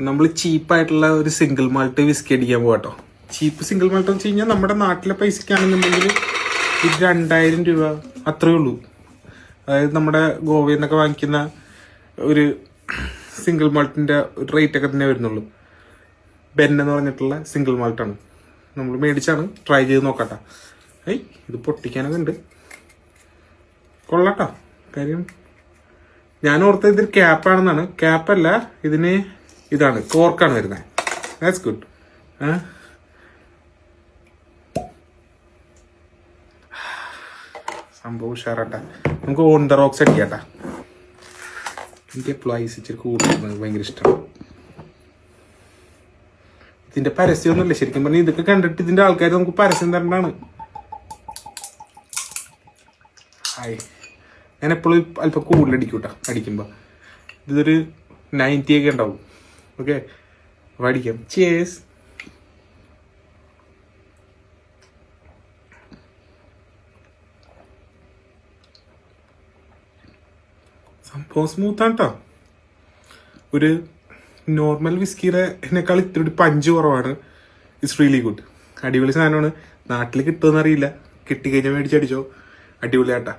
നമ്മൾ ചീപ്പായിട്ടുള്ള ഒരു single malt whisky അടിക്കാൻ പോകട്ടോ. ചീപ്പ് സിംഗിൾ മാൾട്ട് എന്ന് വെച്ച് കഴിഞ്ഞാൽ നമ്മുടെ നാട്ടിലെ പൈസക്കാണെന്നുണ്ടെങ്കിൽ ഇത് 2000 രൂപ അത്രേ ഉള്ളൂ. അതായത് നമ്മുടെ ഗോവയിൽ നിന്നൊക്കെ വാങ്ങിക്കുന്ന ഒരു സിംഗിൾ മാൾട്ടിൻ്റെ റേറ്റ് ഒക്കെ തന്നെ വരുന്നുള്ളൂ. ബെൻ എന്ന് പറഞ്ഞിട്ടുള്ള സിംഗിൾ മാൾട്ടാണ്. നമ്മൾ മേടിച്ചാണ് ട്രൈ ചെയ്ത് നോക്കട്ടെ. ഇത് പൊട്ടിക്കാനൊക്കെ ഉണ്ട്, കൊള്ളാട്ടോ. കാര്യം ഞാൻ ഓർത്തത് ഇതൊരു ക്യാപ്പാണെന്നാണ്. ക്യാപ്പല്ല, ഇതിന് ഇതാണ് കോർക്കാണ് വരുന്നത്. That's good. സംഭവം ഉഷാറാട്ടാ. നമുക്ക് ഓൺ ദ റോക്സ് അടിക്കാട്ടാ. എനിക്ക് എപ്പോഴും ഐസ് ഇച്ചിരി കൂടുതൽ ഭയങ്കര ഇഷ്ടമാണ്. ഇതിന്റെ പരസ്യമൊന്നുമില്ല ശരിക്കും പറഞ്ഞാൽ. ഇതൊക്കെ കണ്ടിട്ട് ഇതിന്റെ ആൾക്കാർ നമുക്ക് പരസ്യം തരണ്ടാണ്. ഹായ്, ഞാൻ എപ്പോഴും അല്പം കൂടുതൽ അടിക്കൂട്ടാ. അടിക്കുമ്പോൾ ഇതൊരു 90 ഒക്കെ ഉണ്ടാവും. ഓക്കെ, അപ്പോൾ അടിക്കാം. ചിയേഴ്സ്. സംഭവം സ്മൂത്താണ് കേട്ടോ. ഒരു നോർമൽ വിസ്കിയുടെക്കാൾ ഇത്തിരി പഞ്ച് കുറവാണ്. It's really good. അടിപൊളി സാധനമാണ്. നാട്ടിൽ കിട്ടുമെന്ന് അറിയില്ല. കിട്ടിക്കഴിഞ്ഞാൽ മേടിച്ചടിച്ചോ. അടിപൊളിയാട്ടാ.